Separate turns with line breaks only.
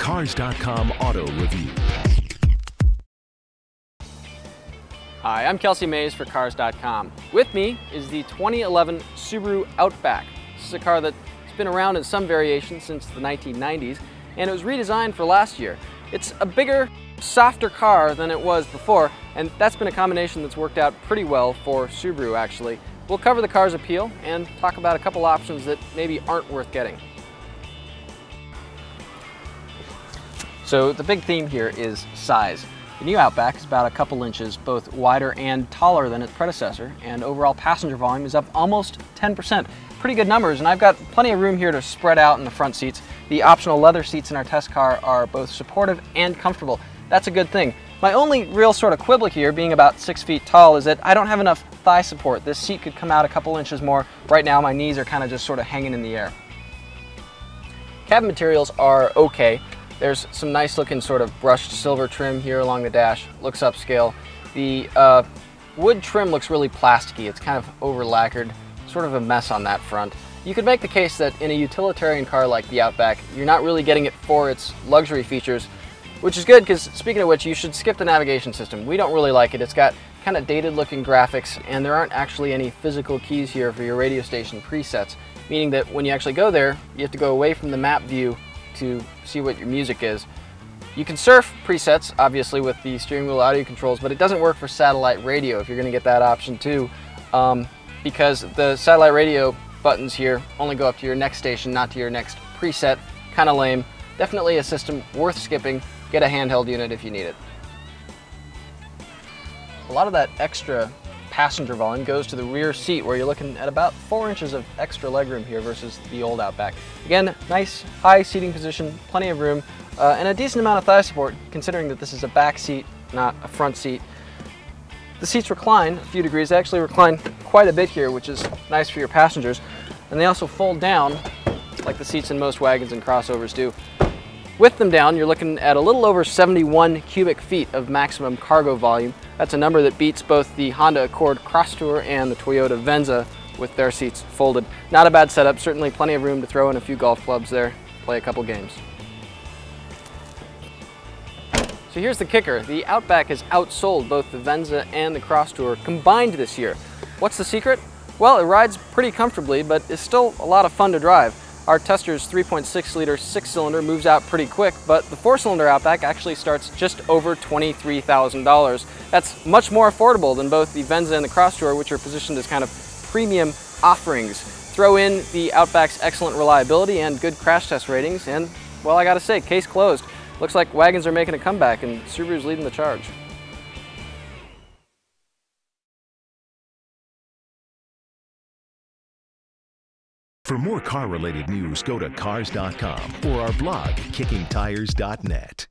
Cars.com Auto Review.
Hi, I'm Kelsey Mays for Cars.com. With me is the 2011 Subaru Outback. This is a car that's been around in some variation since the 1990s, and it was redesigned for last year. It's a bigger, softer car than it was before, and that's been a combination that's worked out pretty well for Subaru, actually. We'll cover the car's appeal and talk about a couple options that maybe aren't worth getting. So the big theme here is size. The new Outback is about a couple inches both wider and taller than its predecessor, and overall passenger volume is up almost 10%. Pretty good numbers, and I've got plenty of room here to spread out in the front seats. The optional leather seats in our test car are both supportive and comfortable. That's a good thing. My only real sort of quibble here, being about 6 feet tall, is that I don't have enough thigh support. This seat could come out a couple inches more. Right now my knees are kind of just sort of hanging in the air. Cabin materials are okay. There's some nice looking sort of brushed silver trim here along the dash. Looks upscale. The wood trim looks really plasticky. It's kind of over lacquered. Sort of a mess on that front. You could make the case that in a utilitarian car like the Outback, you're not really getting it for its luxury features, which is good because, speaking of which, you should skip the navigation system. We don't really like it. It's got kind of dated looking graphics, and there aren't actually any physical keys here for your radio station presets, meaning that when you actually go there, you have to go away from the map view to see what your music is. You can surf presets, obviously, with the steering wheel audio controls, but it doesn't work for satellite radio if you're going to get that option too, because the satellite radio buttons here only go up to your next station, not to your next preset. Kind of lame. Definitely a system worth skipping. Get a handheld unit if you need it. A lot of that extra passenger volume goes to the rear seat, where you're looking at about 4 inches of extra legroom here versus the old Outback. Again, nice high seating position, plenty of room, and a decent amount of thigh support considering that this is a back seat, not a front seat. The seats recline a few degrees. They actually recline quite a bit here, which is nice for your passengers, and they also fold down like the seats in most wagons and crossovers do. With them down, you're looking at a little over 71 cubic feet of maximum cargo volume. That's a number that beats both the Honda Accord Cross Tour and the Toyota Venza with their seats folded. Not a bad setup, certainly plenty of room to throw in a few golf clubs there, play a couple games. So here's the kicker. The Outback has outsold both the Venza and the Cross Tour combined this year. What's the secret? Well, it rides pretty comfortably, but is still a lot of fun to drive. Our tester's 3.6 liter 6-cylinder moves out pretty quick, but the 4-cylinder Outback actually starts just over $23,000. That's much more affordable than both the Venza and the Cross Tour, which are positioned as kind of premium offerings. Throw in the Outback's excellent reliability and good crash test ratings, and, well, I gotta say, case closed. Looks like wagons are making a comeback, and Subaru's leading the charge.
For more car-related news, go to Cars.com or our blog, kickingtires.net.